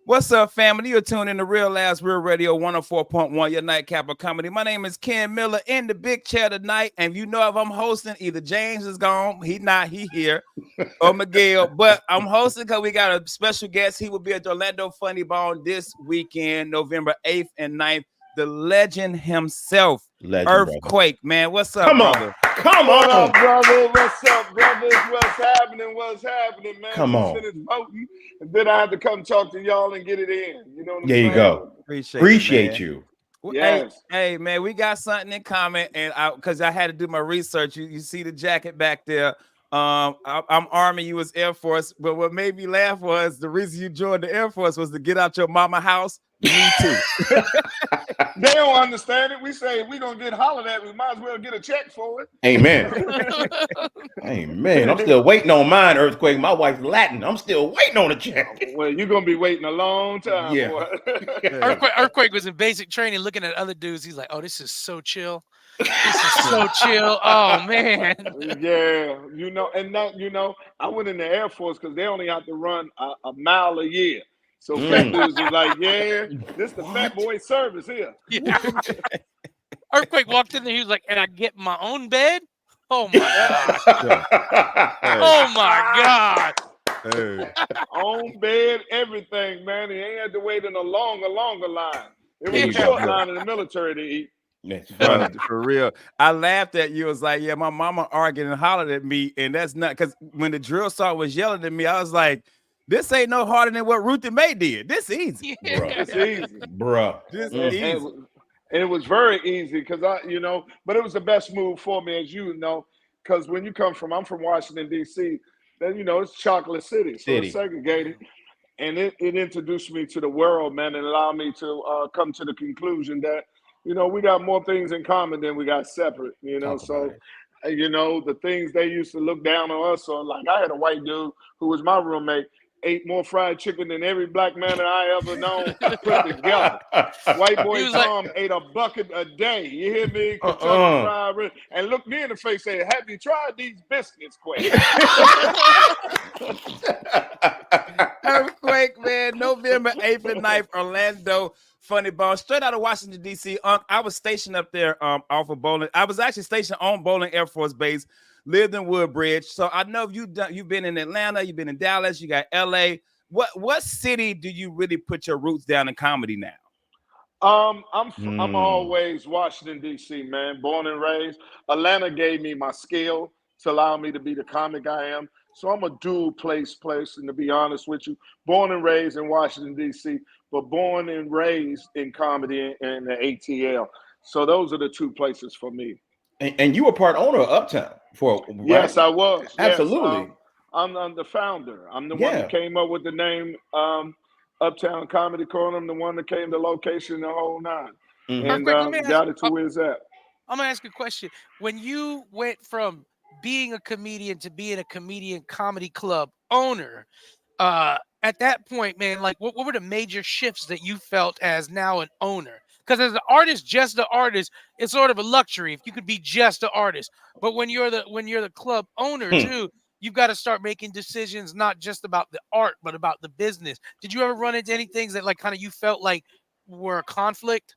What's up, family? You're tuned in to Real Last Real Radio 104.1, your nightcap of comedy. My name is Ken Miller in the big chair tonight. And you know, if I'm hosting, either James is gone, he here, or Miguel. But I'm hosting because we got a special guest. He will be at the Orlando Funny Bone this weekend, November 8th and 9th. The legend himself, Earthquake, brother. Man. What's up, brother? What up, brother? What's up, brothers? What's happening, man? Come on. Finished voting, and then I had to come talk to y'all and get it in. You know what I'm saying? There you go. Appreciate you. Yes. Hey, man, we got something in common, and because I had to do my research. You see the jacket back there. I'm Army, you was Air Force, but what made me laugh was the reason you joined the Air Force was to get out your mama house. Me too. They don't understand it. We say we gonna get hollered at. We might as well get a check for it. Amen. Amen. I'm still waiting on mine, Earthquake. My wife's Latin. I'm still waiting on a check. Well, you're gonna be waiting a long time. Yeah. Boy. Earthquake was in basic training, looking at other dudes. He's like, "Oh, this is so chill. This is so chill. Oh man." Yeah, I went in the Air Force because they only have to run a mile a year. So fat dudes was like, yeah, this the fat boy service here. Yeah. Earthquake walked in there. He was like, and I get my own bed? Oh, my God. Oh, my God. Hey. Own bed, everything, man. He ain't had to wait in a longer line. It was a short line in the military to eat. For real. I laughed at you. I was like, yeah, my mama argued and hollered at me. And that's not because when the drill sergeant was yelling at me, I was like, this ain't no harder than what Ruthie Mae did. This easy. It's easy. Bruh. This easy. And it was very easy because but it was the best move for me, as you know, because when you I'm from Washington, D.C., then, it's Chocolate City. So it's segregated. And it introduced me to the world, man, and allowed me to come to the conclusion that, we got more things in common than we got separate, So, the things they used to look down on us on, like I had a white dude who was my roommate, ate more fried chicken than every black man that I ever known put together. White boy Tom ate a bucket a day. You hear me? Fried, and looked me in the face and said, have you tried these biscuits, Quake? Earthquake, man. November 8th and 9th, Orlando Funny Bone, straight out of Washington, D.C. I was stationed up there off of Bowling. I was actually stationed on Bowling Air Force Base. Lived in Woodbridge, so I know you've been in Atlanta, you've been in Dallas, you got LA. What city do you really put your roots down in comedy now? I'm always Washington, D.C., man. Born and raised. Atlanta gave me my skill to allow me to be the comic I am. So I'm a dual place, and to be honest with you, born and raised in Washington, D.C., but born and raised in comedy in the ATL. So those are the two places for me. And you were part owner of Uptown right? Yes, I was. Absolutely. Yes, I'm the founder. I'm the one that came up with the name Uptown Comedy Corner. I'm the one that came to location the whole nine. And got it to where it's at. I'm gonna ask you a question. When you went from being a comedian to being a comedian comedy club owner, at that point, man, like what were the major shifts that you felt as now an owner? Because as an artist, just the artist, it's sort of a luxury if you could be just the artist. But when you're the club owner too, you've got to start making decisions not just about the art, but about the business. Did you ever run into any things that like kind of you felt like were a conflict?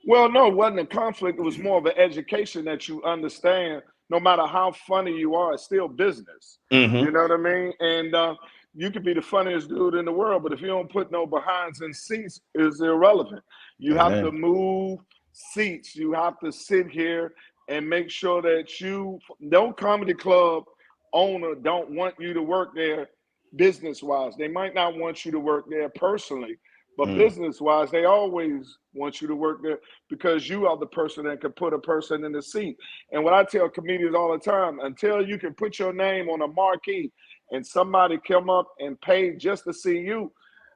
Well, no, it wasn't a conflict. It was more of an education that you understand. No matter how funny you are, it's still business. You know what I mean? And you could be the funniest dude in the world, but if you don't put no behinds in seats, it's irrelevant. You have to move seats. You have to sit here and make sure that no comedy club owner don't want you to work there business-wise. They might not want you to work there personally, but business-wise, they always want you to work there because you are the person that can put a person in the seat. And what I tell comedians all the time, until you can put your name on a marquee and somebody come up and pay just to see you,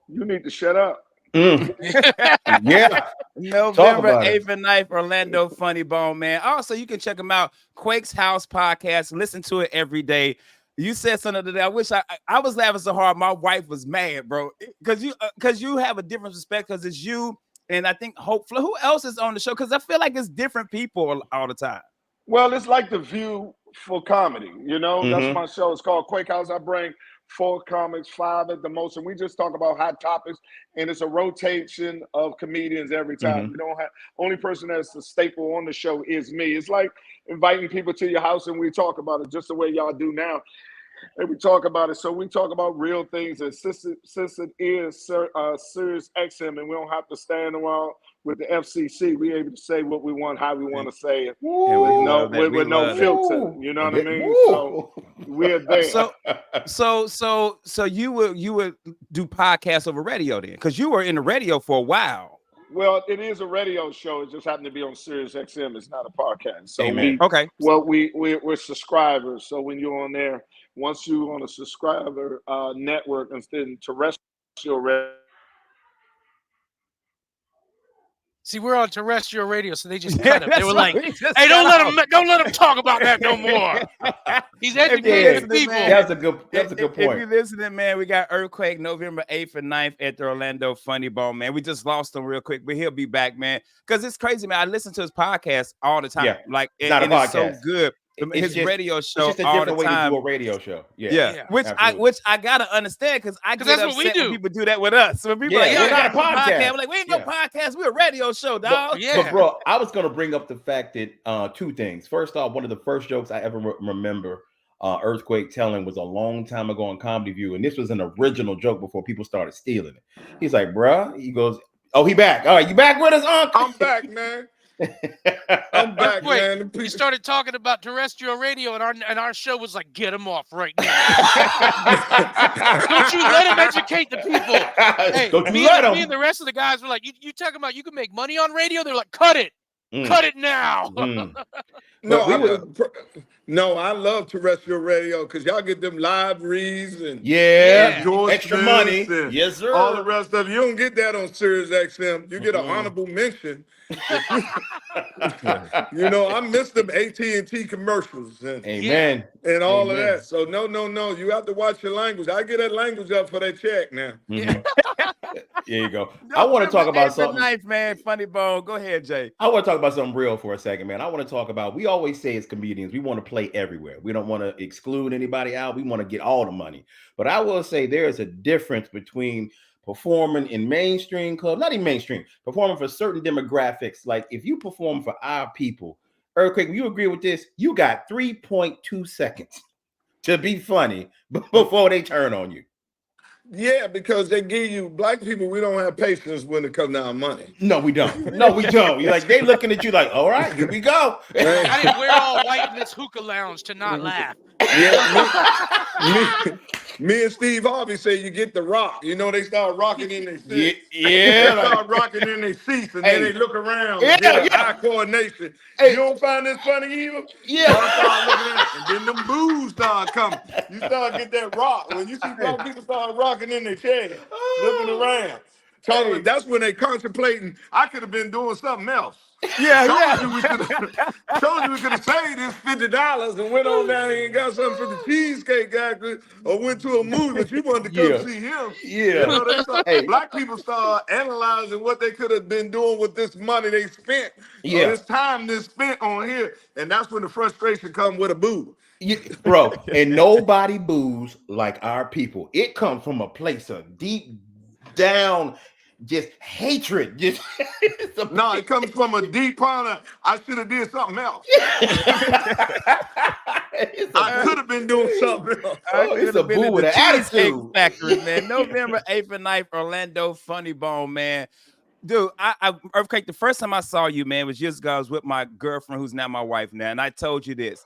you need to shut up. Yeah. November 8th and 9th, Orlando Funny Bone, man. Also, you can check them out. Quake's House podcast. Listen to it every day. You said something today. I wish I was laughing so hard. My wife was mad, bro. Because you have a different respect because it's you and I think hopefully who else is on the show? Because I feel like it's different people all the time. Well, it's like The View for comedy. That's my show. It's called Quake House. I bring 4 comics, 5 at the most, and we just talk about hot topics. And it's a rotation of comedians every time. We don't have only person that's the staple on the show is me. It's like inviting people to your house and we talk about it just the way y'all do now. And we talk about it. So we talk about real things. And since it is Sirius XM and we don't have to stand around with the FCC, we able to say what we want, how we want to say it, with no filter. You know what I mean? So we're there. So you would do podcasts over radio then, because you were in the radio for a while. Well, it is a radio show. It just happened to be on Sirius XM. It's not a podcast. So we're subscribers. So when you're on there, once you're on a subscriber network instead of terrestrial radio. See, we're on terrestrial radio, so they just cut him. They were like, "Hey, don't let him talk about that no more." He's educating people. That's a good point. If you're listening, man, we got Earthquake November 8th and 9th at the Orlando Funny Bone, man. We just lost him real quick, but he'll be back, man. Because it's crazy, man. I listen to his podcast all the time. Yeah. Like, and it's so good. His radio show it's just a all different the way time. to do a radio show. Which I gotta understand, because I get that's upset what we do. when people do that with us. So when people we got a podcast. We're like, we ain't no podcast. We're a radio show, dog. But bro, I was gonna bring up the fact that 2 things. First off, one of the first jokes I ever remember Earthquake telling was a long time ago on Comedy View, and this was an original joke before people started stealing it. He's like, bruh, he goes, "Oh, he back. All right, you back with us, Uncle?" I'm back, man. I'm back, man. We started talking about terrestrial radio, and our show was like, "Get him off right now!" Don't you let him educate the people. Hey, me and the rest of the guys were like, "You talking about you can make money on radio?" They're like, "Cut it, cut it now." No, I love terrestrial radio because y'all get them live reads and George extra Smith money. And yes, sir. all the rest of it. You don't get that on Sirius XM. You get an honorable mention. You know, I miss them AT&T commercials and all of that. So no. You have to watch your language. I get that language up for that check now. There you go. I want to talk about something. Nice, man. Funny Bone. Go ahead, Jay. I want to talk about something real for a second, man. I want to talk about, we always say as comedians, we want to play everywhere. We don't want to exclude anybody out. We want to get all the money. But I will say there is a difference between performing in mainstream clubs, not even mainstream, performing for certain demographics. Like if you perform for our people, Earthquake, you agree with this? You got 3.2 seconds to be funny before they turn on you. Yeah, because they give you, black people, we don't have patience when it comes down money. No, we don't. No, we don't. You're like, they looking at you like, all right, here we go. I didn't wear all white in this hookah lounge to not laugh. Yeah, me and Steve Harvey say you get the rock. You know, they start rocking in their seats. Yeah. They start rocking in their seats, and then they look around and get eye coordination. You don't find this funny either? Yeah. Start looking at it, and then them boos start coming. You start get that rock. When you see black people start rocking in their chairs, looking around. That's when they contemplating, I could have been doing something else. Told you we could have saved this $50 and went on down here and got something for the cheesecake factory or went to a movie, but you wanted to come see him. You know, black people start analyzing what they could have been doing with this money they spent, or this time they spent on here, and that's when the frustration comes with a boo. Bro, and nobody boos like our people. It comes from a place of deep down just hatred. Just no, it comes from a deep part of I should have did something else. I could have been doing something else. It's a boo with an attitude. Factory, man. November 8th and 9th, Orlando Funny Bone, man. Dude, I Earthquake, the first time I saw you, man, was years ago. I was with my girlfriend, who's now my wife now, and I told you this.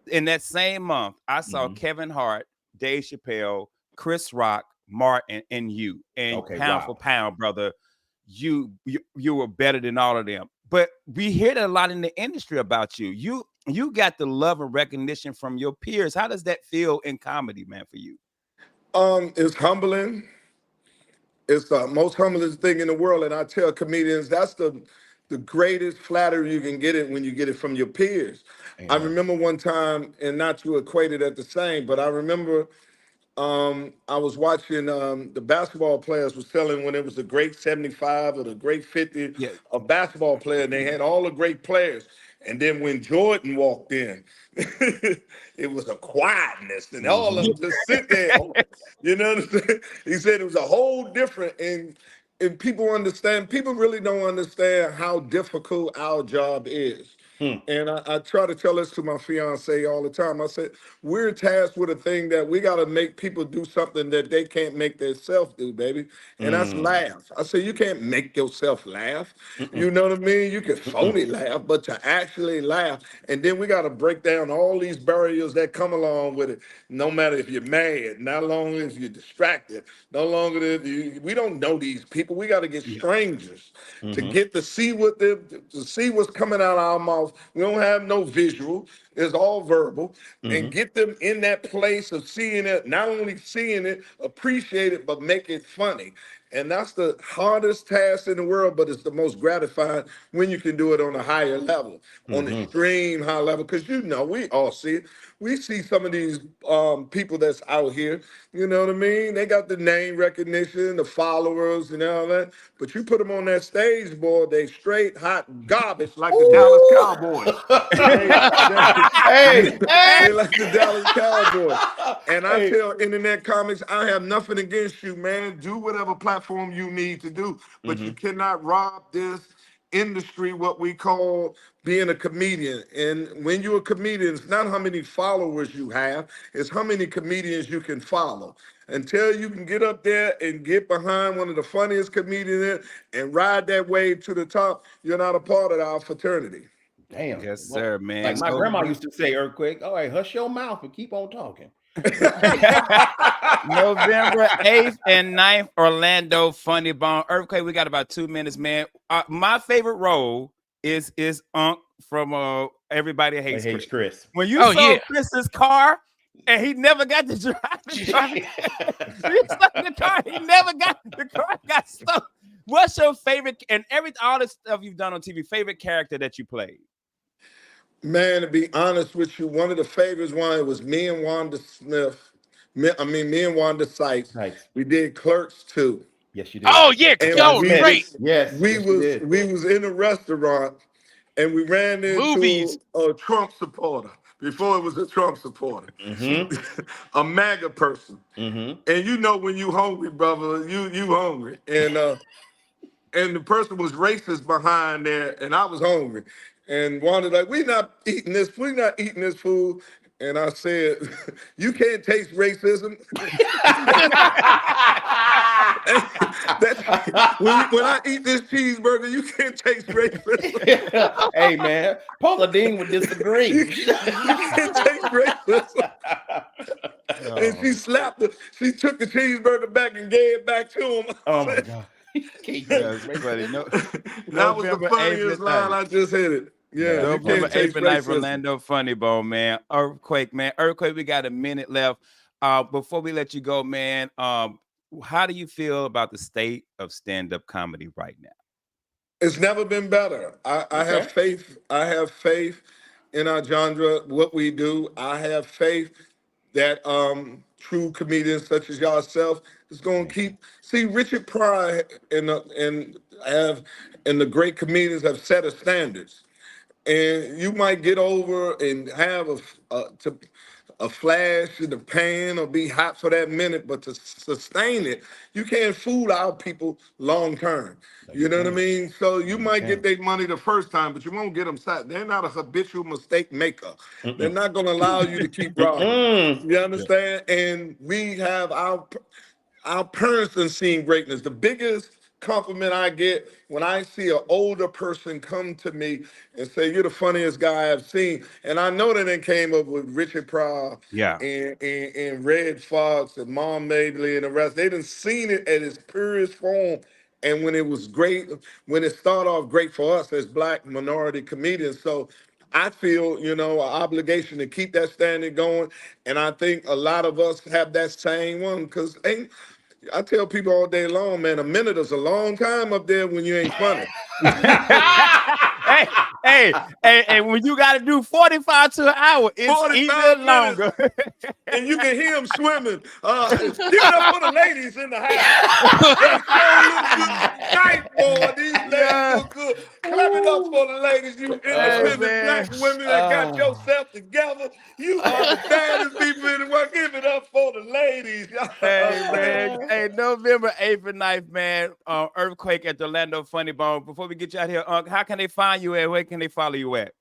In that same month, I saw Kevin Hart, Dave Chappelle, Chris Rock, Martin, and you. And pound for pound, brother, you were better than all of them. But we hear that a lot in the industry about you. You got the love and recognition from your peers. How does that feel in comedy, man, for you? It's humbling. It's the most humbling thing in the world. And I tell comedians, that's the greatest flattery you can get it when you get it from your peers. I remember one time, and not to equate it at the same, but I remember I was watching the basketball players was telling when it was the great 75 or the great 50 of basketball players, and they had all the great players. And then when Jordan walked in, it was a quietness, and all of them just sit there. You know what I'm saying? He said it was a whole different, and people understand. People really don't understand how difficult our job is. And I try to tell this to my fiance all the time. I said, we're tasked with a thing that we got to make people do something that they can't make themselves do, baby. And that's laugh. I say, you can't make yourself laugh. You know what I mean? You can phony laugh, but to actually laugh. And then we got to break down all these barriers that come along with it. No matter if you're mad, not long as you're distracted, no longer that we don't know these people. We got to get strangers to get to see what's coming out of our mouth. We don't have no visual. It's all verbal. And get them in that place of seeing it, not only seeing it, appreciate it, but make it funny. And that's the hardest task in the world, but it's the most gratifying when you can do it on a higher level, on an extreme high level. Because, you know, we all see it. We see some of these people that's out here, you know what I mean? They got the name recognition, the followers and all that. But you put them on that stage, boy, they straight hot garbage like the Dallas Cowboys. They like the Dallas Cowboys. And I tell Internet Comics, I have nothing against you, man. Do whatever platform you need to do. But you cannot rob this industry, what we call being a comedian. And when you're a comedian, it's not how many followers you have, it's how many comedians you can follow. Until you can get up there and get behind one of the funniest comedians and ride that wave to the top, you're not a part of our fraternity. Damn. Yes, sir, man. Like my grandma used to say, Earthquake, all right, hush your mouth and keep on talking. November 8th and 9th, Orlando Funny Bone. Earthquake, we got about 2 minutes, man. My favorite role is Unc from Everybody Hates Chris. When you saw Chris's car and he never got to drive the car, he never got the car got stuck. What's your favorite, and all this stuff you've done on TV, favorite character that you played? Man, to be honest with you, one of the favorites was me and Wanda Smith. Me and Wanda Sykes. We did Clerks 2. Yes, you did. Oh yeah, that was great. Yes, we was in a restaurant and we ran into a Trump supporter before it was a Trump supporter, a MAGA person. And you know when you hungry, brother, you hungry. And the person was racist behind there, and I was hungry. And Wanda like, we're not eating this food. And I said, you can't taste racism. When I eat this cheeseburger, you can't taste racism. Hey, man, Paula Deen would disagree. You can't taste racism. And she slapped her. She took the cheeseburger back and gave it back to him. Oh, my God. That was the funniest line. I just hit it. Yeah, November 8th and 9th, Orlando Funny Bone, man. Earthquake, we got a minute left. Before we let you go, man, how do you feel about the state of stand-up comedy right now? It's never been better. I have faith. I have faith in our genre, what we do. I have faith that true comedians such as yourself is going to keep. See, Richard Pryor and the great comedians have set a standards. And you might get over and have a flash in the pan or be hot for that minute, but to sustain it, you can't fool our people long term. You know what I mean? So you might get their money the first time, but you won't get them sat. They're not a habitual mistake maker. They're not going to allow you to keep robbing. You understand? And we have our parents have seen greatness. The biggest compliment I get when I see an older person come to me and say, you're the funniest guy I've seen. And I know that they came up with Richard Pryor and Red Fox and Mom Mabley and the rest. They done seen it at its purest form. And when it was great, when it started off great for us as Black minority comedians. So I feel, an obligation to keep that standard going. And I think a lot of us have that same one because I tell people all day long, man, a minute is a long time up there when you ain't funny. hey, when you got to do 45 to an hour, it's even longer. And you can hear them swimming. Give it up for the ladies in the house. They so look good. Night, boy. These ladies look good. Clap it up for the ladies, you independent black women that got yourself together. You are the baddest people in the world. Give it up for the ladies. Hey, man. Hey, November 8th and 9th, man. Earthquake at the Orlando Funny Bone. Before we get you out here, how can they find you at? Where can they follow you at?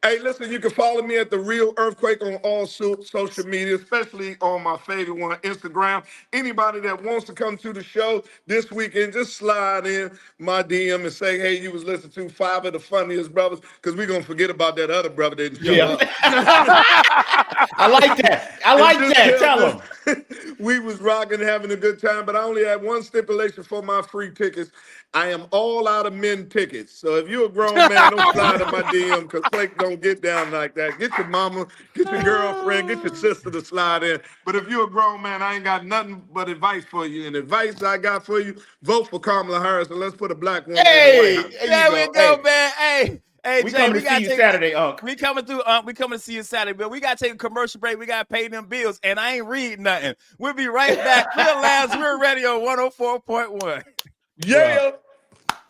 Hey, listen, you can follow me at The Real Earthquake on all social media, especially on my favorite one, Instagram. Anybody that wants to come to the show this weekend, just slide in my DM and say, hey, you was listening to 5 of the funniest brothers, because we're going to forget about that other brother that didn't show up. I like that. I like that. Tell them. We was rocking, having a good time, but I only had one stipulation for my free tickets. I am all out of men tickets. So if you're a grown man, don't slide in my DM, because Quake don't get down like that. Get your mama, get your girlfriend, get your sister to slide in. But if you're a grown man, I ain't got nothing but advice for you. And advice I got for you, vote for Kamala Harris, and let's put a black woman in the White House. There we go, man. Hey, we Jay, coming to see you Saturday, Unc. We coming through, we coming to see you Saturday, but we got to take a commercial break. We got to pay them bills, and I ain't reading nothing. We'll be right back. Real Labs, Real Radio 104.1. Yeah.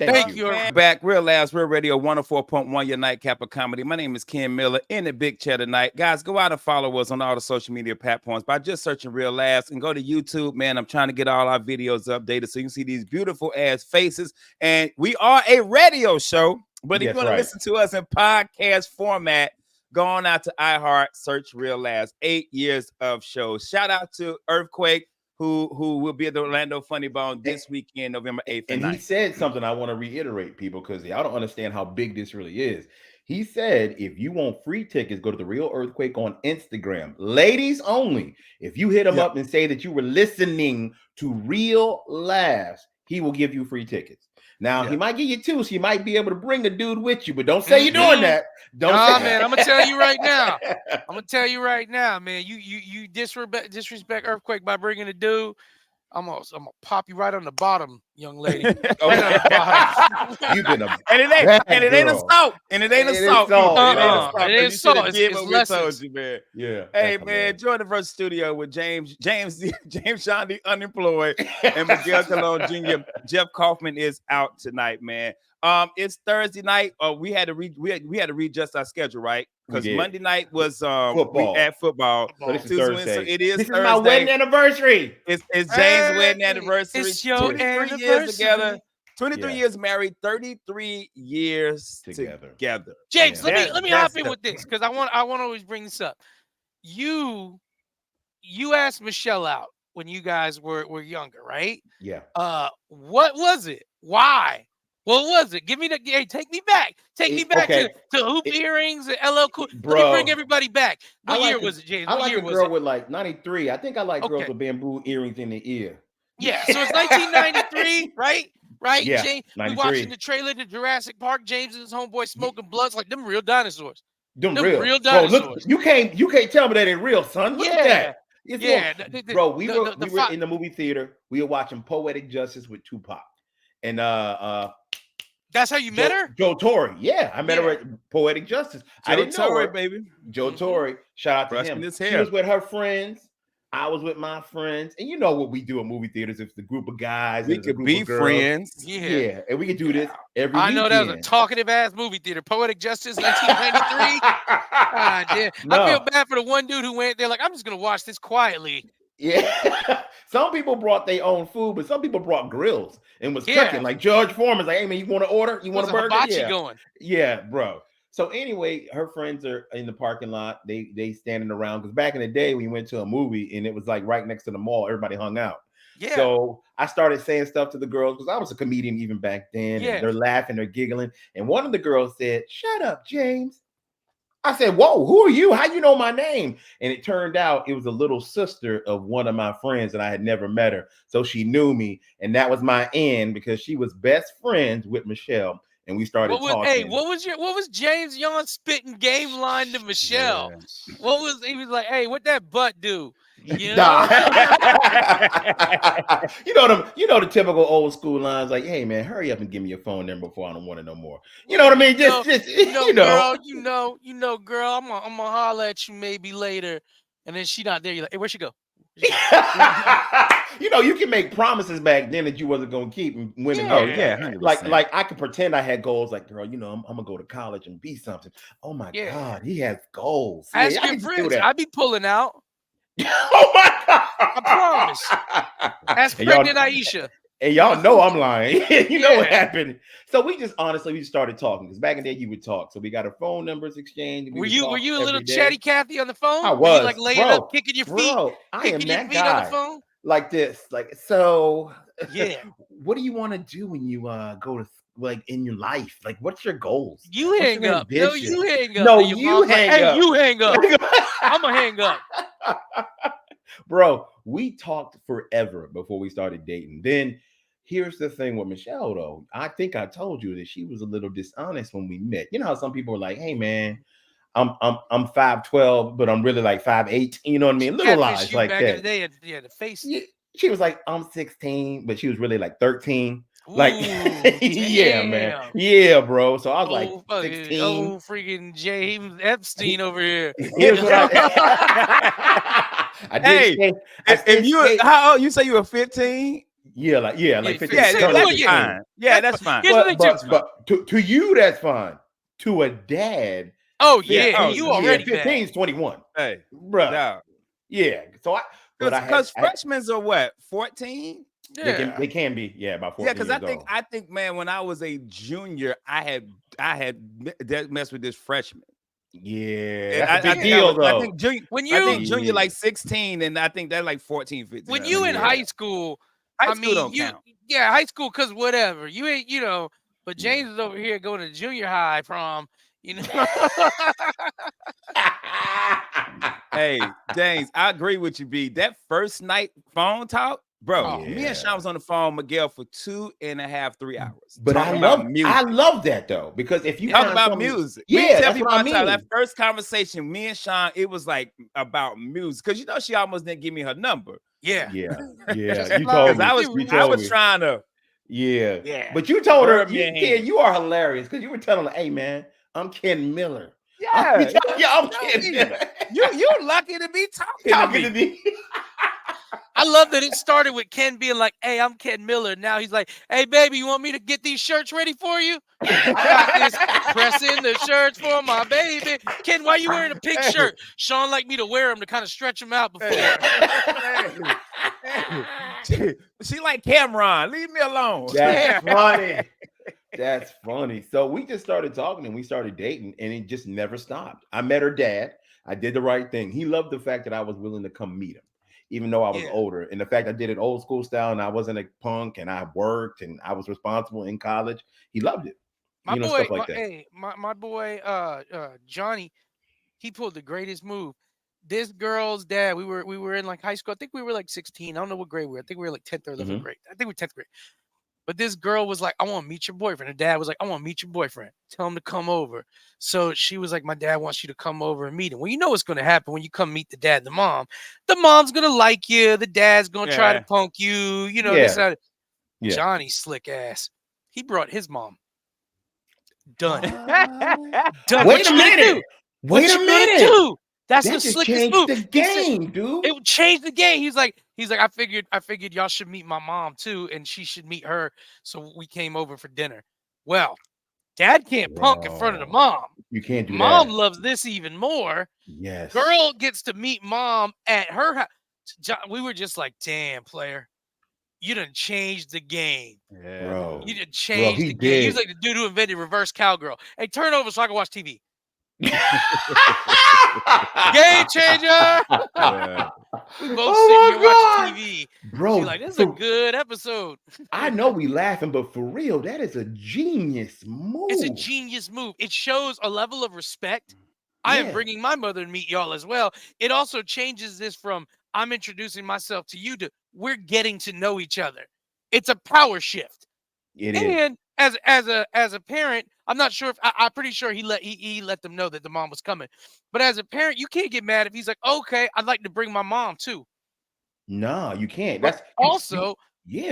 Thank you. Back, Real Labs, Real Radio 104.1, your nightcap of comedy. My name is Ken Miller in the big chair tonight. Guys, go out and follow us on all the social media platforms by just searching Real Labs, and go to YouTube, man. I'm trying to get all our videos updated so you can see these beautiful ass faces. And we are a radio show, but if you want to listen to us in podcast format, go on out to iHeart, search Real Labs. 8 years of shows. Shout out to Earthquake, who will be at the Orlando Funny Bone this weekend, November 8th and 9th. He said something I want to reiterate, people, because y'all don't understand how big this really is. He said, if you want free tickets, go to The Real Earthquake on Instagram. Ladies only. If you hit him up and say that you were listening to Real Laughs, he will give you free tickets. Now, he might give you 2, so you might be able to bring a dude with you, but don't say you're doing that. Don't say man, I'm gonna tell you right now. Man. You disrespect Earthquake by bringing a dude. I'm gonna pop you right on the bottom, young lady. You've been a and it ain't assault. And it ain't assault. It ain't assault. It's lessons. You, man. Yeah. Hey, man, join the first studio with James Sean the Unemployed and Miguel Colon Jr. Jeff Kaufman is out tonight, man. It's Thursday night. We had to readjust our schedule, right? Because Monday night was football. We had football. So this is Thursday. So it is this Thursday. is my wedding anniversary. It's James' wedding anniversary. It's your 23 anniversary. years together. 23 years married, 33 years together. James, let me hop in with this, because I want to always bring this up. You asked Michelle out when you guys were younger, right? Yeah. What was it? Why? What was it? Give me take me back. Take me back to hoop earrings and LL Cool. Let me bring everybody back. What year was it, James? I like a girl with like 93. I think I like girls with bamboo earrings in the ear. Yeah, so it's 1993, right? Right, yeah, James? We watching the trailer to Jurassic Park. James and his homeboy smoking blunts like them real dinosaurs. Them real dinosaurs. Bro, look, you can't tell me that ain't real, son. Look at that. Bro, we were in the movie theater. We were watching Poetic Justice with Tupac. And that's how you met her? Joe Torre. Yeah, I met her at Poetic Justice. I didn't know her, baby. Joe Torre. Shout out to him. She was with her friends. I was with my friends, and you know what we do at movie theaters. If it's a group of guys, we could be friends. Yeah, and we could do this every weekend. I know that was a talkative ass movie theater. Poetic Justice, 1993. God damn. No. I feel bad for the one dude who went there like, I'm just gonna watch this quietly. Yeah, some people brought their own food, but some people brought grills and was cooking. Like George Foreman's like, hey man, you want to order? You want a burger? Going. Yeah, bro. So anyway, her friends are in the parking lot. They standing around, because back in the day we went to a movie and it was like right next to the mall. Everybody hung out. Yeah. So I started saying stuff to the girls, because I was a comedian even back then. Yeah. And they're laughing, they're giggling. And one of the girls said, "Shut up, James." I said, "Whoa, who are you? How you know my name?" And it turned out it was a little sister of one of my friends, and I had never met her. So she knew me, and that was my end, because she was best friends with Michelle. And we started talking. Hey, what was James Young spitting game line to Michelle? Yeah. He was like, hey, what that butt do? You know? you know the typical old school lines like, hey man, hurry up and give me your phone number before I don't want it no more. You know what I mean? Girl, girl, I'm gonna holler at you maybe later. And then she not there. You're like, hey, where'd she go? You know, you can make promises back then that you wasn't gonna keep and winning. Oh yeah, 100%. Like I could pretend I had goals. Like, girl, you know, I'm gonna go to college and be something. Oh my God, he has goals. Ask Yeah, I your can do friends. that. I be pulling out. Oh my God! I promise. Ask And y'all- pregnant Aisha. And y'all know I'm lying. You know what Yeah. happened. So we just honestly we started talking because back in the day you would talk. So we got our phone numbers exchanged. Were you a little every day. chatty Cathy on the phone? I Were was, you like laying bro, up, kicking your feet, Bro, I am kicking your that feet on the guy. phone? Like this. Like, so Yeah. what do you want to do when you go to like in your life? Like, what's your goals? You What's hang your up. No, ambition? you hang up. No, And your you mom's like, hang hey, up. you hang up. I'm going to hang up. Bro, we talked forever before we started dating. Then here's the thing with Michelle, though. I think I told you that she was a little dishonest when we met. You know how some people are like, hey man, I'm 5'12, but I'm really like 5'8. You know what I mean? Little Catfish lies you like back that. in the day. Yeah, the face. Yeah, she was like, I'm 16, but she was really like 13. Like, Ooh, yeah, man. damn. Yeah, bro. So I was like fucking, 16. Freaking James Epstein over here. Here's what I did. Hey, skate. if you how old? You say you were 15? Yeah, like 15. Yeah, turning that's 16. fine. Yeah, that's fine. Here's the thing, too. But to you, that's fine. To a dad, Oh, yeah. oh, you yeah, already 15 is 21. Hey, Bruh. yeah. Yeah. So Because freshmen are what, 14? Yeah. they can be, about 14. Yeah, because years I old. think, man, when I was a junior, I had messed with this freshman. Yeah, And that's a big I deal, though. I think junior, When junior Yeah. like 16, and I think that's like 14, 15. When you in Yeah. high school, High I school mean, don't count. yeah, high school, because whatever. You ain't, but James is over here going to junior high prom, Hey, James, I agree with you, B. That first night phone talk, bro. Oh, Me and Sean was on the phone, Miguel, for 2.5, 3 hours. But I love that though, because if you talk find about something- music, yeah, that's what I mean. That first conversation, me and Sean, it was like about music, because she almost didn't give me her number. yeah. Yeah. Just You love told me. I You was me. trying to. Yeah. Yeah. But you told her, Burn me a hand. you are hilarious because you were telling her, hey man, I'm Ken Miller. Yeah, I'm Ken Miller. you lucky to be talking to me. I love that it started with Ken being like, hey, I'm Ken Miller. Now he's like, hey, baby, you want me to get these shirts ready for you? I got this. Pressing the shirts for my baby. Ken, why are you wearing a pink shirt? Sean liked me to wear them to kind of stretch them out before. She like Cameron. Leave me alone. That's funny. That's funny. So we just started talking and we started dating, and it just never stopped. I met her dad. I did the right thing. He loved the fact that I was willing to come meet him, even though I was older. And the fact I did it old school style and I wasn't a punk and I worked and I was responsible in college. He loved it. My boy, stuff like that. Hey, my boy, Johnny, he pulled the greatest move. This girl's dad, we were in like high school. I think we were like 16. I don't know what grade we were. I think we were like 10th or 11th grade. I think we were 10th grade. But this girl was like, I want to meet your boyfriend. Her dad was like, I want to meet your boyfriend. Tell him to come over. So she was like, my dad wants you to come over and meet him. Well, you know what's going to happen when you come meet the dad, the mom. The mom's going to like you. The dad's going to try to punk you. This and that. Yeah. Johnny, slick ass. He brought his mom. Done. Done. Wait a minute. Wait a minute. That's that the just slickest changed move. the game, dude. It changed the game. He's like, I figured y'all should meet my mom too, and she should meet her. So we came over for dinner. Well, dad can't punk in front of the mom. You can't do mom that. loves this even more. Yes. Girl gets to meet mom at her house. We were just like, damn, player. You done changed the game. Yeah. Bro. You done changed the game. He was like the dude who invented reverse cowgirl. Hey, turn over so I can watch TV. Game changer. We both sitting here watching TV. Bro, she's like, this is a good episode. I know we laughing, but for real, that is a genius move. It's a genius move. It shows a level of respect. I am bringing my mother to meet y'all as well. It also changes this from I'm introducing myself to you to we're getting to know each other. It's a power shift. It is. And as a parent, I'm not sure if I'm pretty sure he let them know that the mom was coming. But as a parent, you can't get mad if he's like, okay, I'd like to bring my mom too. No, you can't. But also,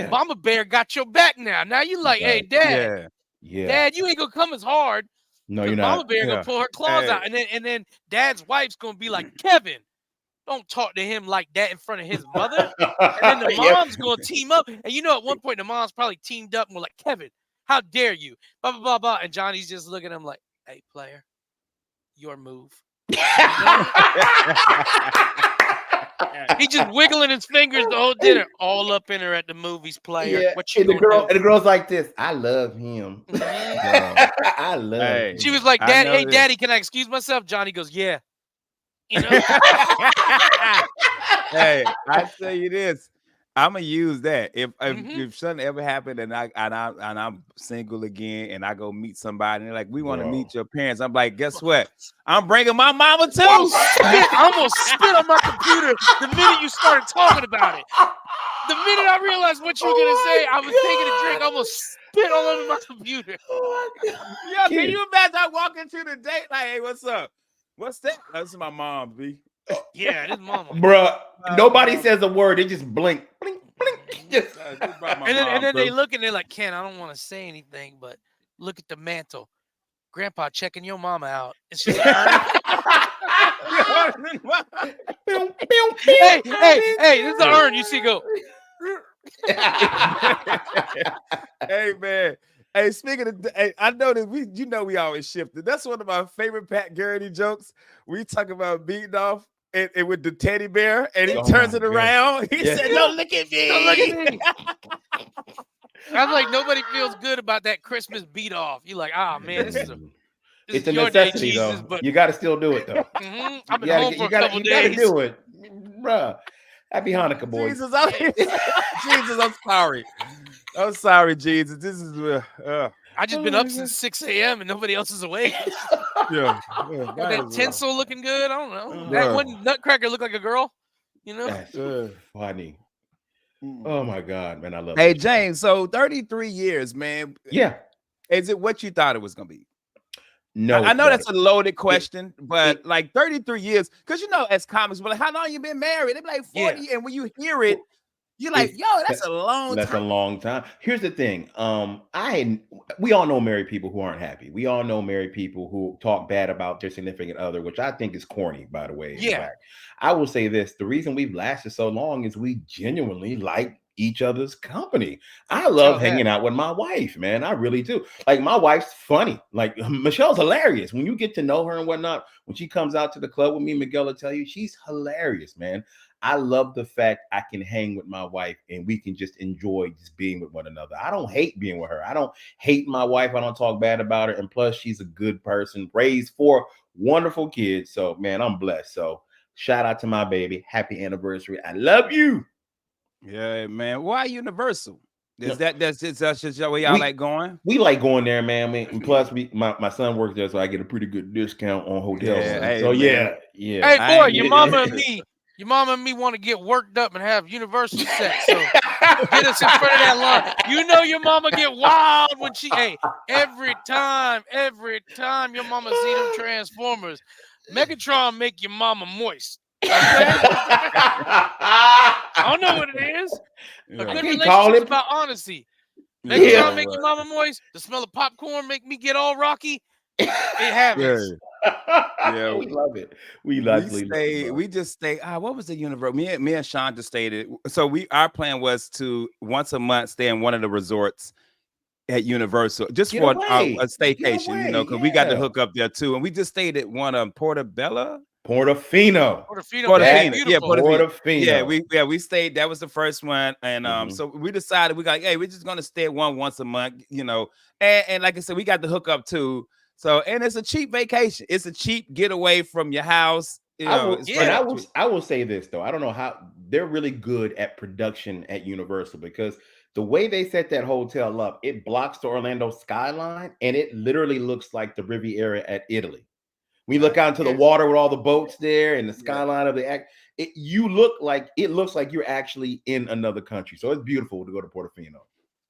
Mama Bear got your back now. Now you like, hey, Dad, Dad, you ain't gonna come as hard. No, you're Mama not. Bear gonna pull her claws out, and then Dad's wife's gonna be like, Kevin, don't talk to him like that in front of his mother. And then the mom's gonna team up. And you know, at one point the mom's probably teamed up and were like, Kevin, how dare you? Blah blah blah blah. And Johnny's just looking at him like, hey, player, your move. He just wiggling his fingers the whole dinner, all up in her at the movies. Player, Yeah. what you And the gonna do? and the girl's like this. I love him. I love Hey. him. She was like, I Daddy, know hey, this. Daddy, can I excuse myself? Johnny goes, yeah. You know? Hey, I tell you this, I'm gonna use that if Mhm. if something ever happened and I'm single again and I go meet somebody and they're like, we want to Bro. meet your parents. I'm like, guess what? I'm bringing my mama too. I'm gonna spit on my computer the minute you started talking about it. The minute I realized what you were gonna say, I was taking a drink. I'm gonna spit all over my computer. Yeah, can you imagine I walk into the date like, hey, what's up? What's that? This is my mom, B. Yeah, this mama. Bruh, nobody says a word. They just blink, blink, blink. Just- Just brought my And mom then they through. look and they're like, Ken, I don't want to say anything, but look at the mantle. Grandpa checking your mama out. It's just an urn. hey, this is the urn. You see, go. Hey man. Hey, speaking of, hey, I know that we always shifted. That's one of my favorite Pat Garrity jokes. We talk about beating off and with the teddy bear, and he Oh turns my it God. around. He Yeah. said, "Don't look at me." Don't look at me. I was like, nobody feels good about that Christmas beat off. You're like, ah, man, this is It's a your day, necessity, Jesus. though. But You got to still do it, though. I've been home for a couple you gotta days. do it, bruh. Happy Hanukkah, boys. Jesus, Jesus, I'm sorry. I'm sorry, Jesus. This is I just been up since 6 a.m. and nobody else is awake. yeah. Got that tinsel looking good. I don't know. Yeah. That one nutcracker look like a girl. You know? That's funny. Oh my God, man, I love Hey this. James, so 33 years, man. Yeah. Is it what you thought it was gonna be? No, I know it's that's a loaded question, but it- like 33 years, because you know, as comics, but like, how long you been married? They're like 40, and when you hear it, you're like, yo, that's a long That's a time. long time. Here's the thing. We all know married people who aren't happy. We all know married people who talk bad about their significant other, which I think is corny, by the way. Yeah. In fact. I will say this: the reason we've lasted so long is we genuinely like each other's company. I love hanging out with my wife, man. I really do. Like, my wife's funny. Like, Michelle's hilarious. When you get to know her and whatnot, when she comes out to the club with me, Miguel will tell you she's hilarious, man. I love the fact I can hang with my wife and we can just enjoy just being with one another. I don't hate being with her. I don't hate my wife. I don't talk bad about her. And plus, she's a good person, raised 4 wonderful kids. So, man, I'm blessed. So, shout out to my baby. Happy anniversary. I love you. Yeah, man. Why Universal? No. That's just where y'all like going? We like going there, man. And plus, my son works there, so I get a pretty good discount on hotels. Yeah, hey, so, man. yeah. Hey, boy, ain't your getting mama it. and me. Your mama and me want to get worked up and have universal sex. So get us in front of that line. You know your mama get wild when every time your mama see them Transformers, Megatron make your mama moist. Okay? I don't know what it is. A good relationship is about honesty. Megatron make your mama moist. The smell of popcorn make me get all rocky. It happens. Yeah, we love it. We just stay. What was the universe? Me and Sean just stated. So our plan was to once a month stay in one of the resorts at Universal, just for a staycation, you know, because we got to hook up there too. And we just stayed at one of Portofino. Portofino. Yeah, we stayed. That was the first one, and so we decided we're we're just gonna stay at one once a month, you know, and like I said, we got the hook up too. So, and it's a cheap vacation. It's a cheap getaway from your house. I will say this though. I don't know how they're really good at production at Universal, because the way they set that hotel up, it blocks the Orlando skyline, and it literally looks like the Riviera at Italy. We look out into the water with all the boats there and the skyline of the act. It looks like you're actually in another country. So it's beautiful to go to Portofino.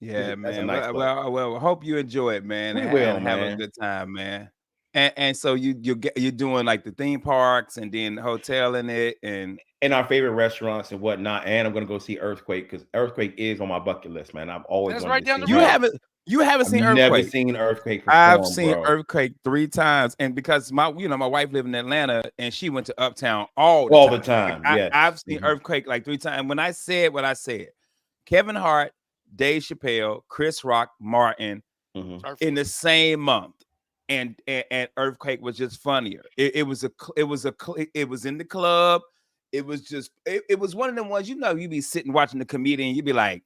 Yeah, man. Nice well, hope you enjoy it, man. We will, and have a good time, man. And so you're doing like the theme parks and then hotel in it and our favorite restaurants and whatnot. And I'm gonna go see Earthquake, because Earthquake is on my bucket list, man. I've always That's wanted right to down see the that. road. You haven't seen I've never Earthquake. seen Earthquake perform, I've seen bro. Earthquake 3 times, and because my wife lived in Atlanta and she went to Uptown all the time. Yes. I've seen Earthquake like 3 times. When I said what I said, Kevin Hart, Dave Chappelle, Chris Rock, Martin in the same month, and Earthquake was just funnier. It was in the club. It was just it was one of them ones, you be sitting watching the comedian, you be like,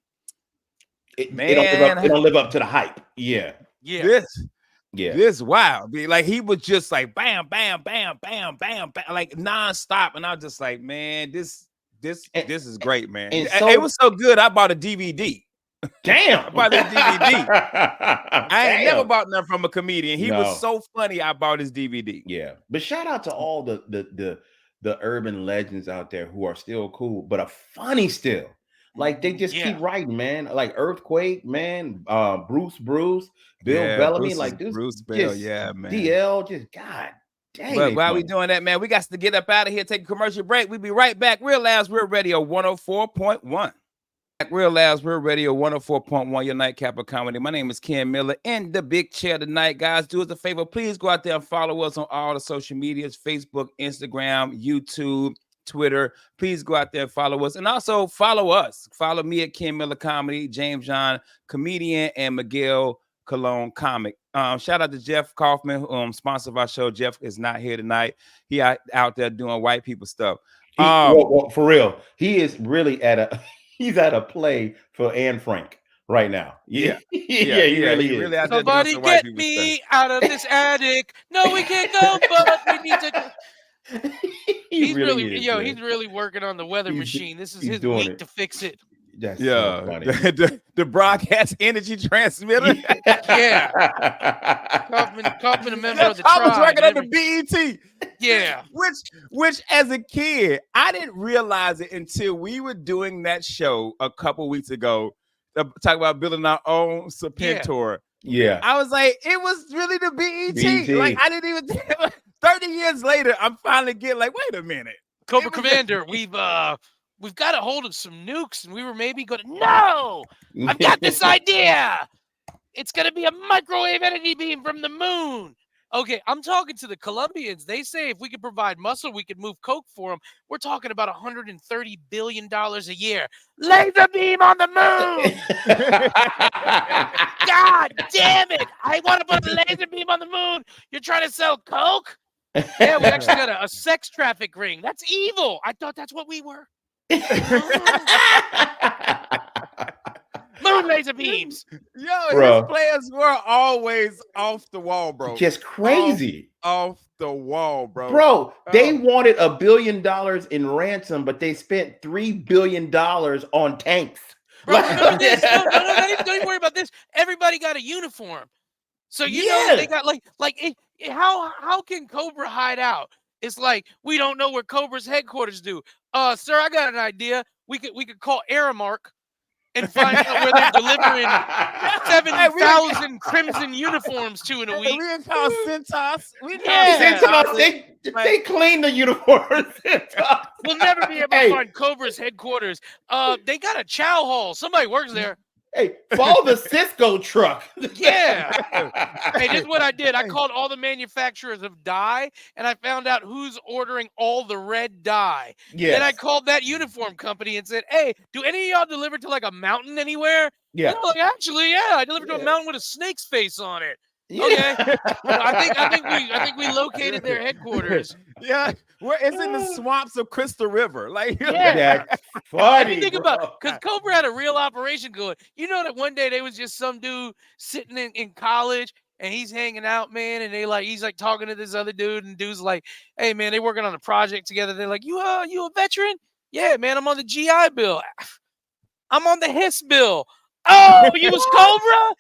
man, it don't live up to the hype. Yeah. This wow. Be like, he was just like bam, bam, bam, bam, bam, bam, like nonstop. And I was just like, man, this is great, man. It was so good. I bought a DVD. Damn. I bought a DVD. I ain't never bought nothing from a comedian. He was so funny. I bought his DVD. Yeah. But shout out to all the urban legends out there who are still cool, but are funny still. Like they just keep writing, man. Like Earthquake, man. Bruce, Bill Bellamy, Bruce Bell, man. DL, just God dang. But while we doing that, man, we got to get up out of here, take a commercial break. We'll be right back. Real Labs, Real Radio 104.1. Real Labs, Real Radio 104.1, your nightcap of comedy. My name is Ken Miller in the big chair tonight. Guys, do us a favor. Please go out there and follow us on all the social medias, Facebook, Instagram, YouTube, Twitter. Please go out there and follow us. And also follow us. Follow me at Ken Miller Comedy, James John, comedian, and Miguel Colon, comic. Shout out to Jeff Kaufman, sponsor of our show. Jeff is not here tonight. He out there doing white people stuff. For real, he is really he's at a play for Anne Frank right now. Yeah, he really is. Somebody get me out of this attic. No, we can't go, but we need to. He's really working on the weather machine. This is his week to fix it. That's so funny. The broadcast energy transmitter. Kaufman, a member of the tribe. I was working on the BET. Yeah. Which as a kid, I didn't realize it until we were doing that show a couple weeks ago. Talk about building our own Serpentor. Yeah. I was like, it was really the BET. Like, I didn't even 30 years later, I'm finally getting like, wait a minute. Cobra Commander, we've got a hold of some nukes, and we were maybe going to. No, I've got this idea. It's going to be a microwave energy beam from the moon. Okay, I'm talking to the Colombians. They say if we could provide muscle, we could move coke for them. We're talking about $130 billion a year. Laser beam on the moon. God damn it. I want to put a laser beam on the moon. You're trying to sell coke? Yeah, we actually got a sex traffic ring. That's evil. I thought that's what we were. Moon laser beams. Yo, his players were always off the wall, bro. Just crazy. Off the wall, bro. Bro, they wanted $1 billion in ransom, but they spent $3 billion on tanks. Bro, don't even worry about this. Everybody got a uniform. So you know they got how can Cobra hide out? It's like we don't know where Cobra's headquarters do. Sir, I got an idea. We could call Aramark and find out where they're delivering 7,000 crimson uniforms to in a week. We can call Centos. Centos. They clean the uniforms. We'll never be able to find Cobra's headquarters. They got a chow hall. Somebody works there. Hey, follow the Cisco truck. Yeah. Hey, this is what I did. I called all the manufacturers of dye, and I found out who's ordering all the red dye. Yeah. Then I called that uniform company and said, "Hey, do any of y'all deliver to like a mountain anywhere?" Yeah. And they're like, actually, yeah, I delivered to a mountain with a snake's face on it. Okay. I think we located their headquarters. Yeah, it's in the swamps of Crystal River. Like, that's funny. Think about it, because Cobra had a real operation going. You know that one day there was just some dude sitting in college and he's hanging out, man, and he's like talking to this other dude, and dude's like, "Hey, man, they working on a project together." They're like, "You a veteran?" "Yeah, man, I'm on the GI Bill." "I'm on the HISS bill." "Oh, you was Cobra?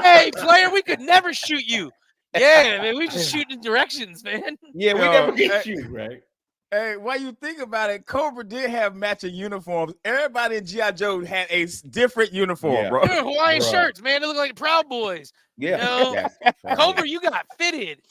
Hey, player, we could never shoot you." "Yeah, man, we just shooting directions, man." Yeah, we never get you, right? Hey, while you think about it, Cobra did have matching uniforms. Everybody in G.I. Joe had a different uniform, bro. Hawaiian shirts, man. They look like the Proud Boys. Yeah. Cobra, you got fitted.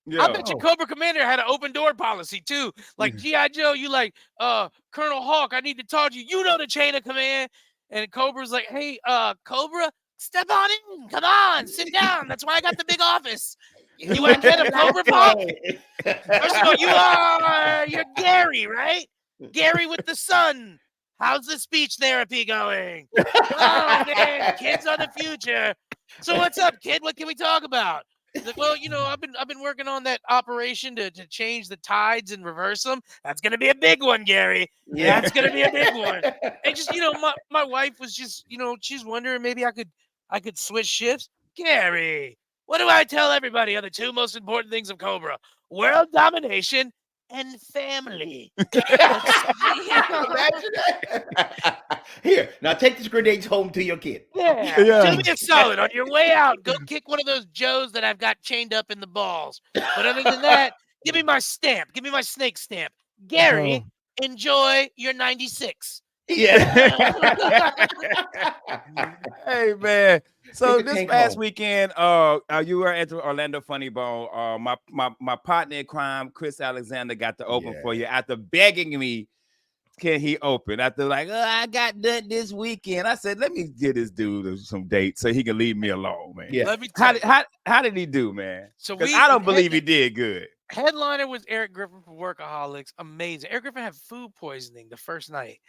Yeah. I bet you Cobra Commander had an open door policy, too. Like, G.I. Joe, you like, Colonel Hawk, I need to talk to you. You know the chain of command. And Cobra's like, "Hey, Cobra, Step on in. Come on, sit down. That's why I got the big office. You want to get a Cobra Pop? First of all, you're Gary, right? Gary with the sun. How's the speech therapy going? Oh man, kids are the future. So what's up, kid? What can we talk about? He's like, well, I've been working on that operation to change the tides and reverse them. That's gonna be a big one, Gary. Yeah, that's gonna be a big one. And just my wife was just she's wondering maybe I could switch shifts. Gary, what do I tell everybody are the two most important things of Cobra? World domination and family. Here, now take these grenades home to your kid. Yeah. Do me a solid. On your way out, go kick one of those Joes that I've got chained up in the balls. But other than that, give me my stamp. Give me my snake stamp. Gary, enjoy your 96. Yeah. Hey man. So Take the this tank past home. weekend, you were at the Orlando Funny Bone. My partner in crime, Chris Alexander, got to open for you after begging me. Can he open? After like, I got done this weekend. I said, let me get this dude some dates so he can leave me alone, man. Yeah. Let me tell you. How did he do, man? So Because I don't believe he did good. Headliner was Eric Griffin from Workaholics. Amazing. Eric Griffin had food poisoning the first night.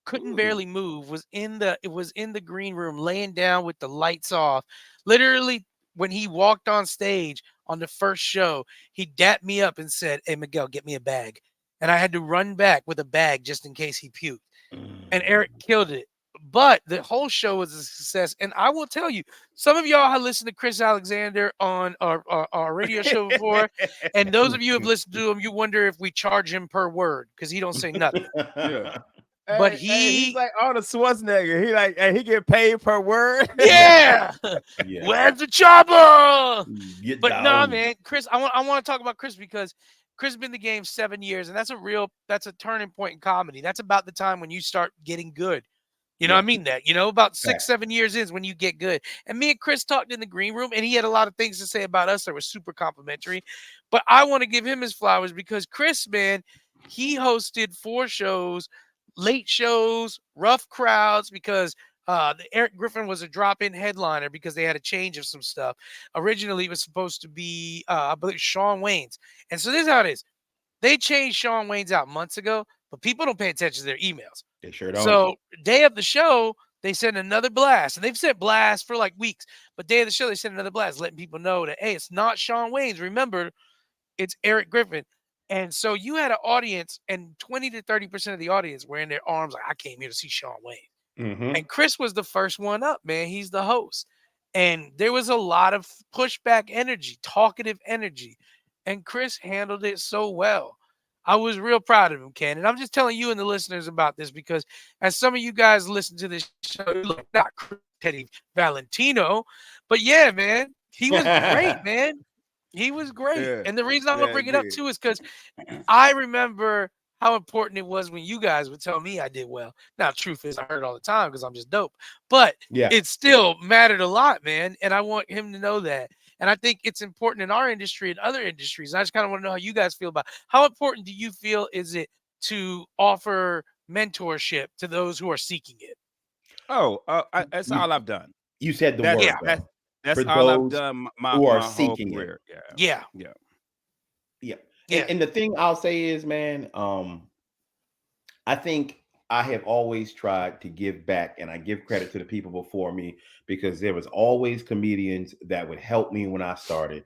Couldn't barely move. Was in the green room, laying down with the lights off. Literally, when he walked on stage on the first show, he dapped me up and said, "Hey Miguel, get me a bag." And I had to run back with a bag just in case he puked. And Eric killed it. But the whole show was a success. And I will tell you, some of y'all have listened to Chris Alexander on our radio show before. And those of you who have listened to him, you wonder if we charge him per word because he don't say nothing. Yeah. But he's like Arnold Schwarzenegger. He get paid per word. Yeah. Yeah. Where's the chopper? Get But down. nah, man, Chris, I want to talk about Chris because Chris has been in the game 7 years, and that's a turning point in comedy. That's about the time when you start getting good. I mean that. About 6, 7 years is when you get good. And me and Chris talked in the green room, and he had a lot of things to say about us that were super complimentary. But I want to give him his flowers because Chris, man, he hosted 4 shows, late shows, rough crowds, because Eric Griffin was a drop-in headliner because they had a change of some stuff. Originally, it was supposed to be, I believe, Shawn Wayans. And so this is how it is. They changed Shawn Wayans out months ago, but people don't pay attention to their emails. They sure don't. So day of the show, they send another blast. And they've sent blasts for like weeks. But day of the show, they send another blast, letting people know that, hey, it's not Shawn Wayans. Remember, it's Eric Griffin. And so you had an audience, and 20 to 30% of the audience were in their arms like, I came here to see Shawn Wayans. And Chris was the first one up, man. He's the host. And there was a lot of pushback energy, talkative energy. And Chris handled it so well. I was real proud of him, Ken. And I'm just telling you and the listeners about this because as some of you guys listen to this show, you're like, not Teddy Valentino. But yeah, man, he was great, man. He was great. Yeah. And the reason I'm going to bring it up, too, is because I remember how important it was when you guys would tell me I did well. Now, truth is, I heard it all the time because I'm just dope. But it still mattered a lot, man. And I want him to know that. And I think it's important in our industry and other industries. And I just kind of want to know how you guys feel about how important do you feel is it to offer mentorship to those who are seeking it? That's all I've done. You said the word. That's For all those I've done. who are my seeking whole it. career. Yeah. And the thing I'll say is, man, I think I have always tried to give back, and I give credit to the people before me because there was always comedians that would help me when I started.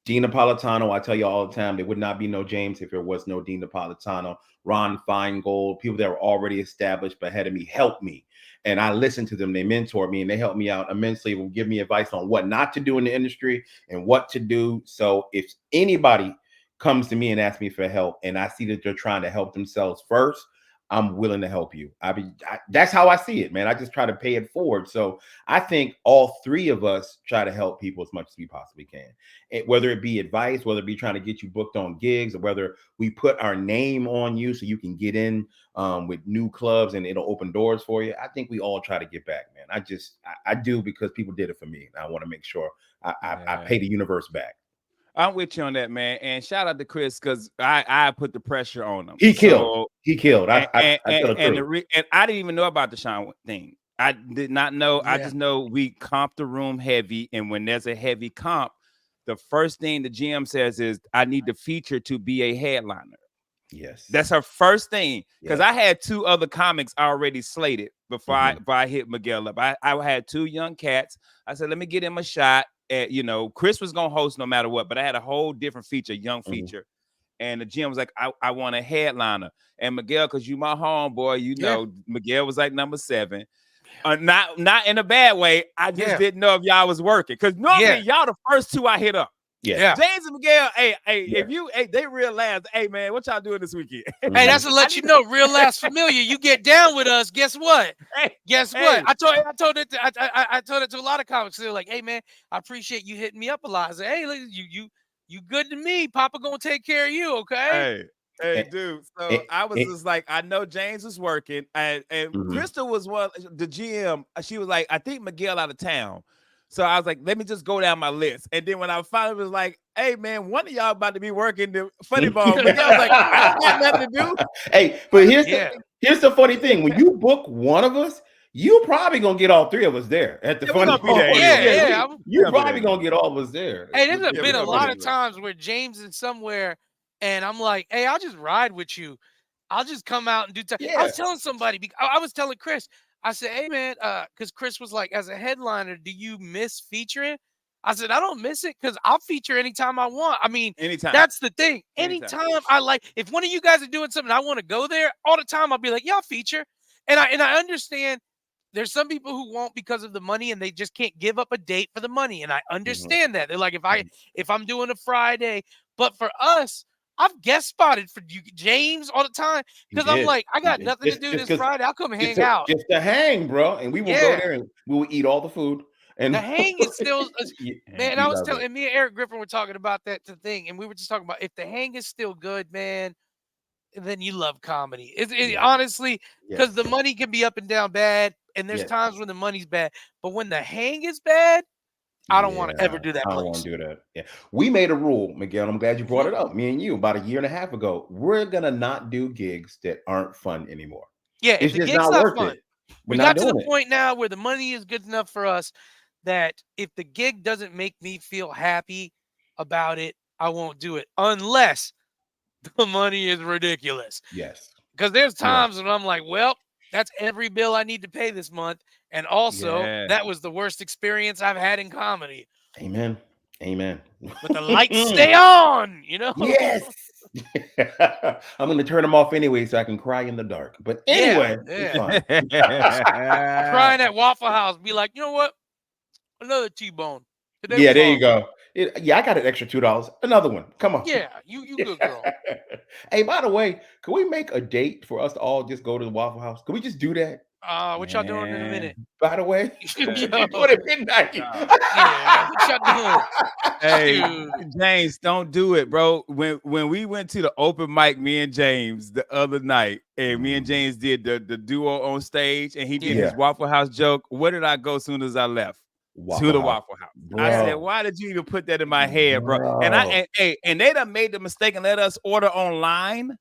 Dean Napolitano, I tell you all the time, there would not be no James if there was no Dean Napolitano. Ron Feingold, people that were already established ahead of me helped me. And I listened to them. They mentored me and they helped me out immensely, will give me advice on what not to do in the industry and what to do. So if anybody comes to me and asks me for help and I see that they're trying to help themselves first, I'm willing to help you. That's how I see it, man. I just try to pay it forward. So I think all 3 of us try to help people as much as we possibly can. Whether it be advice, whether it be trying to get you booked on gigs, or whether we put our name on you so you can get in with new clubs and it'll open doors for you. I think we all try to get back, man. I do because people did it for me. And I want to make sure I pay the universe back. I'm with you on that, man. And shout out to Chris because I put the pressure on him. He killed. And I didn't even know about the Shawn thing. I did not know. I Yeah. just know we comp the room heavy, and when there's a heavy comp, the first thing the GM says is, "I need the feature to be a headliner." Yes. That's her first thing, because Yes. I had 2 other comics already slated before Mhm. I hit Miguel up. I had 2 young cats. I said, let me get him a shot. At, Chris was gonna host no matter what, but I had a whole different feature, young Mhm. feature. And the GM was like, I want a headliner. And Miguel, because you my homeboy, Yeah. Miguel was like number 7. Not in a bad way. I just didn't know if y'all was working. Because normally y'all the first 2 I hit up. Yes. Yeah. James and Miguel, hey, Yeah. if they realize, hey man, what y'all doing this weekend? Hey, that's to let you know, Real Last Familiar. You get down with us. Guess what? Guess what? I told it to a lot of comics. They're like, hey man, I appreciate you hitting me up a lot. I said, hey, look, you good to me. Papa gonna take care of you, okay? Hey, dude. So I was just like, I know James was working, and Crystal was the GM. She was like, I think Miguel out of town. So I was like, let me just go down my list. And then when I finally was like, hey man, one of y'all about to be working the funny bone. Miguel was like, I ain't got nothing to do. Hey, but here's the funny thing. When you book one of us, you probably gonna get all 3 of us there at the funny bone. You're probably gonna get all of us there. Hey, there's been a lot of times where James is somewhere and I'm like, hey, I'll just ride with you. I'll just come out and do time. I was telling somebody, I was telling Chris, I said, hey man, because Chris was like, as a headliner, do you miss featuring? I said, I don't miss it because I'll feature anytime I want. I mean, anytime. That's the thing. Anytime I like, if one of you guys are doing something, I want to go there all the time. I'll be like, yeah, I'll feature. And I understand there's some people who won't because of the money and they just can't give up a date for the money. And I understand that. They're like, if I'm doing a Friday, but for us, I've guest spotted for you, James, all the time because I'm like, I got nothing to do this Friday. I'll come hang out. Just to hang, bro. And we will go there and we will eat all the food. And the hang is still, man. I was telling, and me and Eric Griffin were talking about that thing, and we were just talking about if the hang is still good, man, then you love comedy. Honestly, because the money can be up and down bad, and there's times when the money's bad, but when the hang is bad, I don't want to ever do that. I don't want to do that. Yeah, we made a rule, Miguel. I'm glad you brought it up. Me and you, about a year and a half ago, we're gonna not do gigs that aren't fun anymore. Yeah, it's if the just gig's not not fun. We got to the point now where the money is good enough for us that if the gig doesn't make me feel happy about it, I won't do it unless the money is ridiculous. Yes, because there's times when I'm like, well, that's every bill I need to pay this month. And also, that was the worst experience I've had in comedy. Amen. Amen. But the lights stay on, you know? Yes. I'm going to turn them off anyway so I can cry in the dark. But anyway, it's fine. Crying at Waffle House, be like, you know what? Another T-bone. Yeah, there you go. I got an extra $2. Another one. Come on. Yeah, you good girl. Hey, by the way, can we make a date for us to all just go to the Waffle House? Can we just do that? What y'all doing in a minute? By the way, doing at midnight. What y'all doing? Hey, James, don't do it, bro. When we went to the open mic, me and James the other night, and me and James did the duo on stage, and he did his Waffle House joke. Where did I go as soon as I left? To the Waffle House. Bro. I said, why did you even put that in my head, bro? And they done made the mistake and let us order online.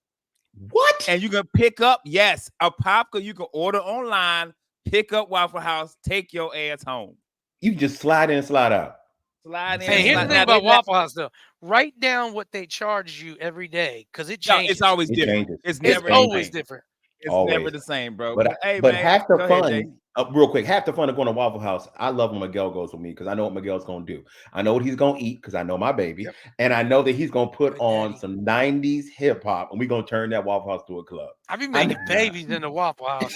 What? And you can pick up, a popcorn. You can order online, pick up Waffle House, take your ass home. You just slide in, slide out. Slide in. Hey, here's the thing about Waffle House, though. Write down what they charge you every day because it changes. It's always different. It's never always different. It's never the same, bro. But half the fun, real quick, half the fun of going to Waffle House, I love when Miguel goes with me because I know what Miguel's going to do. I know what he's going to eat because I know my baby. And I know that he's going to put on some 90s hip hop and we're going to turn that Waffle House to a club. I be making babies in the Waffle House.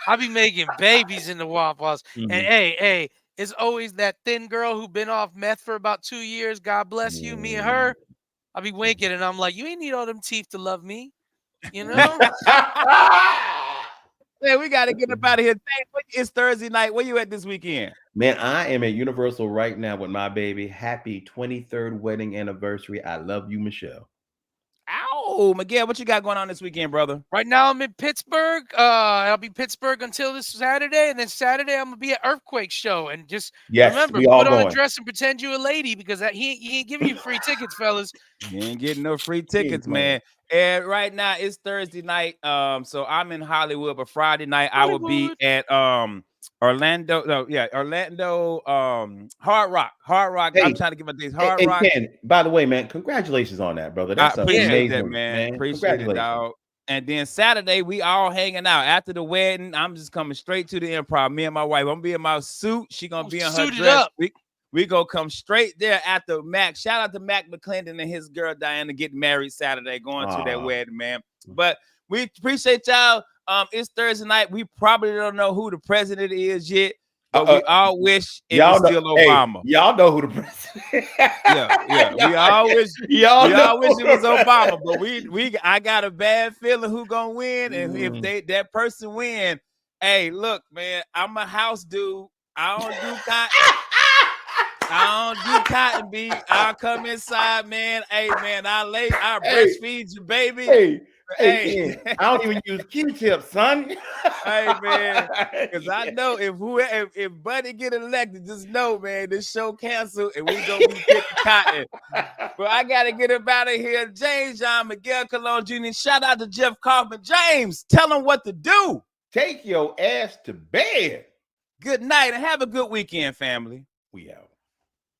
I be making babies in the Waffle House. And hey, it's always that thin girl who been off meth for about 2 years. God bless you, me and her. I be winking and I'm like, you ain't need all them teeth to love me. You know? Man, we got to get up out of here. It's Thursday night. Where you at this weekend? Man, I am at Universal right now with my baby. Happy 23rd wedding anniversary. I love you, Michelle. Ow, Miguel, what you got going on this weekend, brother? Right now I'm in Pittsburgh. I'll be Pittsburgh until this Saturday, and then Saturday I'm gonna be at Earthquake Show. And just remember, put on a dress and pretend you a lady because he ain't giving you free tickets, fellas. You ain't getting no free tickets, man. And right now it's Thursday night. So I'm in Hollywood, but Friday night I will be at Orlando. No, yeah, Orlando. Hard Rock. Hey, I'm trying to give my dates. Hard Hey, Rock. Ken, by the way, man, congratulations on that, brother. I That's appreciate amazing, that, man. Appreciate it, Congratulations. dog. And then Saturday, we all hanging out. After the wedding, I'm just coming straight to the Improv. Me and my wife. I'm gonna be in my suit. She gonna be in her Suited dress. up. We gonna come straight there after Mac. Shout out to Mac McClendon and his girl Diana getting married Saturday, going to that wedding, man. But we appreciate y'all. It's Thursday night. We probably don't know who the president is yet, but we all wish it was still Obama. Hey, y'all know who the president. Yeah. We all wish it was Obama, but I got a bad feeling who gonna win, and if that person win, hey, look, man, I'm a house dude. I don't do cotton beat. I'll come inside, man. Hey, man, I'll breastfeed you, baby. Hey, I don't even use Q-tips, son. Hey, man, because I know if Buddy get elected, just know, man, this show canceled and we gonna be picking cotton. But I gotta get up out of here. James John Miguel Colon Jr. Shout out to Jeff Kaufman. James, tell him what to do. Take your ass to bed. Good night and have a good weekend, family. We out.